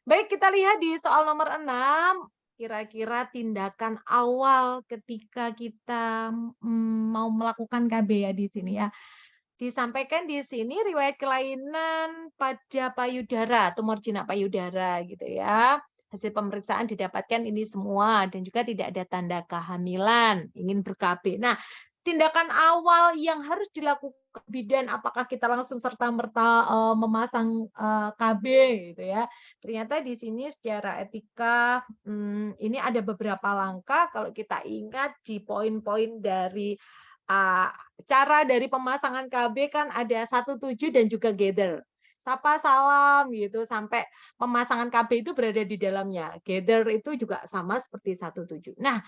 Baik, kita lihat di soal nomor 6. Kira-kira tindakan awal ketika kita, mau melakukan KB ya di sini ya. Disampaikan di sini riwayat kelainan pada payudara, tumor jinak payudara gitu ya. Hasil pemeriksaan didapatkan ini semua dan juga tidak ada tanda kehamilan, ingin ber-KB. Nah, tindakan awal yang harus dilakukan bidan apakah kita langsung serta-merta, memasang, KB gitu ya. Ternyata di sini secara etika, ini ada beberapa langkah kalau kita ingat di poin-poin dari, eee, cara dari pemasangan KB kan ada 17 dan juga gather. Sapa salam gitu sampai pemasangan KB itu berada di dalamnya. Gather itu juga sama seperti 17. Nah,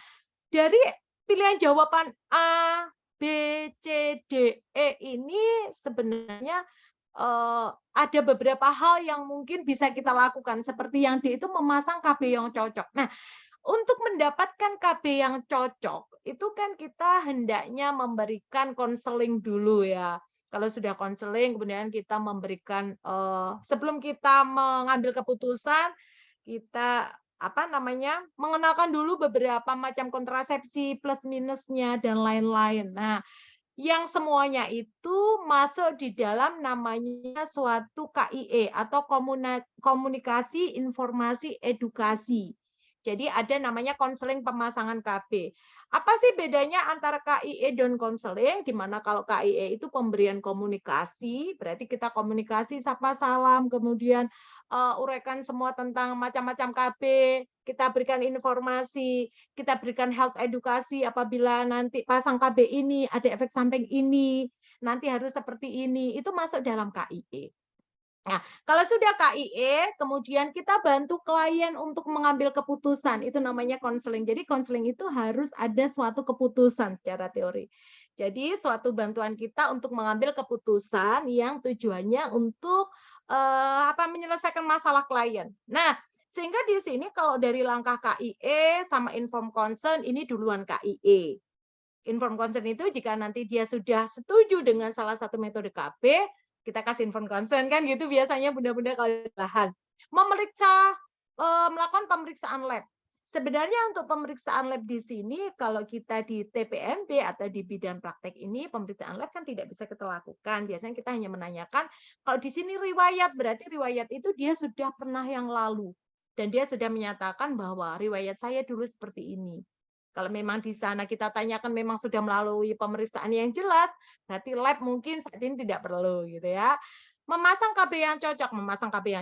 dari pilihan jawaban A, B, C, D, E ini sebenarnya, ada beberapa hal yang mungkin bisa kita lakukan, seperti yang D itu memasang KB yang cocok. Nah, untuk mendapatkan KB yang cocok, itu kan kita hendaknya memberikan konseling dulu ya. Kalau sudah konseling, kemudian kita memberikan, sebelum kita mengambil keputusan, kita apa namanya, mengenalkan dulu beberapa macam kontrasepsi plus minusnya dan lain-lain. Nah, yang semuanya itu masuk di dalam namanya suatu KIE atau komunikasi informasi edukasi. Jadi ada namanya konseling pemasangan KB. Apa sih bedanya antara KIE dan konseling? Di mana kalau KIE itu pemberian komunikasi, berarti kita komunikasi sapa salam, kemudian uraikan semua tentang macam-macam KB, kita berikan informasi, kita berikan health edukasi apabila nanti pasang KB ini ada efek samping ini, nanti harus seperti ini, itu masuk dalam KIE. Nah, kalau sudah KIE, kemudian kita bantu klien untuk mengambil keputusan, itu namanya konseling. Jadi konseling itu harus ada suatu keputusan secara teori. Jadi suatu bantuan kita untuk mengambil keputusan yang tujuannya untuk menyelesaikan masalah klien. Nah, sehingga di sini kalau dari langkah KIE sama inform consent ini duluan KIE. Inform consent itu jika nanti dia sudah setuju dengan salah satu metode KB, kita kasih inform consent kan gitu biasanya bunda-bunda kalau di lahan. Memeriksa, melakukan pemeriksaan lab. Sebenarnya untuk pemeriksaan lab di sini kalau kita di TPMB atau di bidang praktek ini pemeriksaan lab kan tidak bisa kita lakukan. Biasanya kita hanya menanyakan kalau di sini riwayat, berarti riwayat itu dia sudah pernah yang lalu dan dia sudah menyatakan bahwa riwayat saya dulu seperti ini. Kalau memang di sana kita tanyakan memang sudah melalui pemeriksaan yang jelas, berarti lab mungkin saat ini tidak perlu gitu ya. Memasang KB yang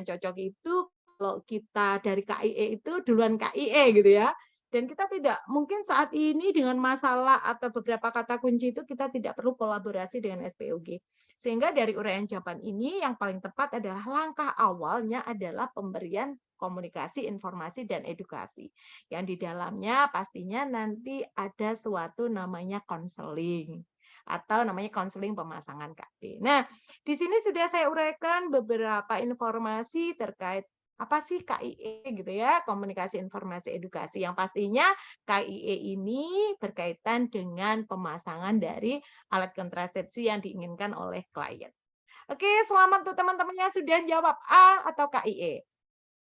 cocok itu kalau kita dari KIE itu duluan KIE gitu ya. Dan kita tidak mungkin saat ini dengan masalah atau beberapa kata kunci itu kita tidak perlu kolaborasi dengan SPOG. Sehingga dari uraian jawaban ini yang paling tepat adalah langkah awalnya adalah pemberian komunikasi, informasi, dan edukasi. Yang di dalamnya pastinya nanti ada suatu namanya konseling atau namanya konseling pemasangan KB. Nah, di sini sudah saya uraikan beberapa informasi terkait apa sih KIE gitu ya, komunikasi informasi edukasi. Yang pastinya KIE ini berkaitan dengan pemasangan dari alat kontrasepsi yang diinginkan oleh klien. Oke, selamat untuk teman-teman yang sudah jawab A atau KIE.